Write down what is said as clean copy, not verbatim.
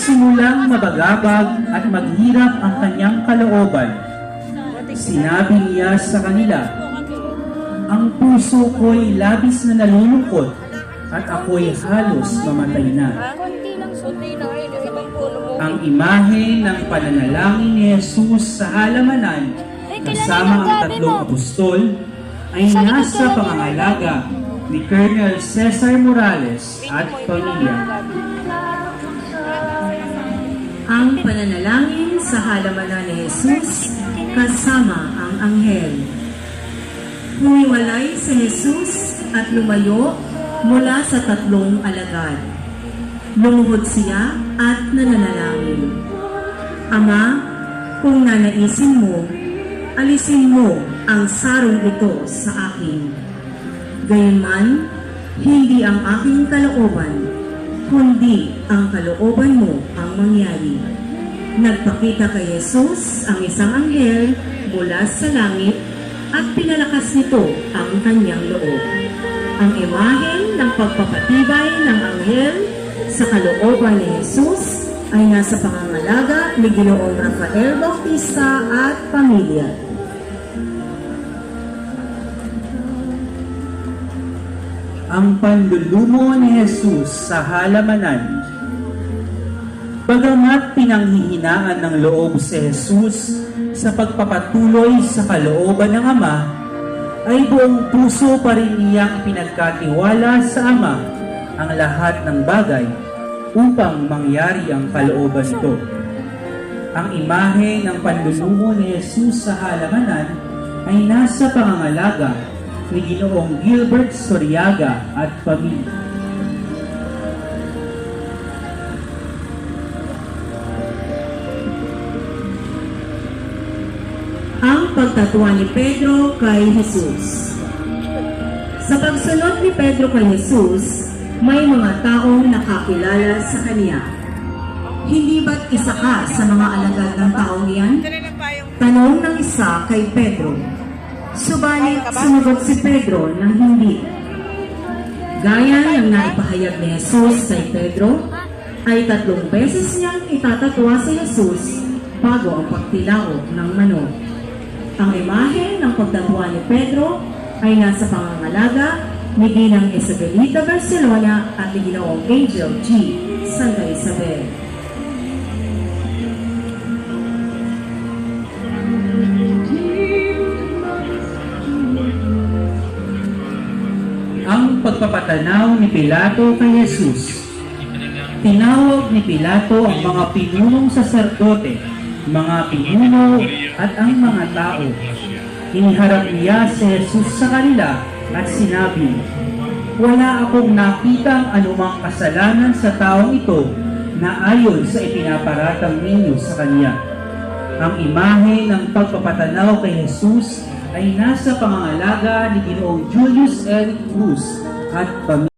Simulang mabagabag at maghirap ang kanyang kalooban, sinabi niya sa kanila, "Ang puso ko'y labis na nalulungkot at ako'y halos mamatay na." Ang imahe ng pananalangin ni Jesus sa halamanan kasama ang tatlong apostol ay nasa pangangalaga ni Colonel Cesar Morales at pamilya. Ang pananalangin sa halamanan ni Jesus kasama ang anghel. Humiwalay si Jesus at lumayo mula sa tatlong alagad. Lumuhod siya at nananalangin, "Ama, kung nanaisin mo, alisin mo ang sarong ito sa akin. Gayunman, hindi ang aking kalooban, kundi ang kalooban mo ang mangyari." Nagpakita kay Jesus ang isang anghel mula sa langit at pinalakas nito ang kanyang loob. Ang imahe ng pagpapatibay ng anghel sa kalooban ni Jesus ay nasa pangangalaga ni Ginoong Rafael Bautista at pamilya. Ang panlulumo ni Jesus sa halamanan. Bagamat pinanghihinaan ng loob si Jesus sa pagpapatuloy sa kalooban ng Ama, ay buong puso pa rin niyang pinagkatiwala sa Ama ang lahat ng bagay upang mangyari ang kalooban nito. Ang imahe ng panlulumo ni Jesus sa halamanan ay nasa pangangalaga ni Ginoong Gilbert Soriaga at pamilya. Ang pagtatuwa ni Pedro kay Jesus. Sa pagsunod ni Pedro kay Jesus, may mga taong nakakilala sa kanya. "Hindi ba't isa ka sa mga alagad ng taong iyan?" tanong ng isa kay Pedro. Subalit sumagot si Pedro ng hindi. Gaya ng naipahayag ni Jesus kay Pedro, ay 3 beses niyang itatatwa si Jesus bago ang pagtilaok ng manok. Ang imahe ng pagtatwa ni Pedro ay nasa pangangalaga ni Ginang Isabelita Barcelona at ni Ginoong Angel G. Santa Isabel. Ang pagpapatanaw ni Pilato kay Jesus. Tinawag ni Pilato ang mga pinunong saserdote, mga pinuno at ang mga tao. Iniharap niya si Jesus sa kanila at sinabi, "Wala akong nakitang anumang kasalanan sa taong ito na ayon sa ipinaparatang ninyo sa kanya." Ang imahe ng pagpapatanaw kay Jesus ay nasa pangangalaga ni Ginoong Julius L. Cruz at pamilya.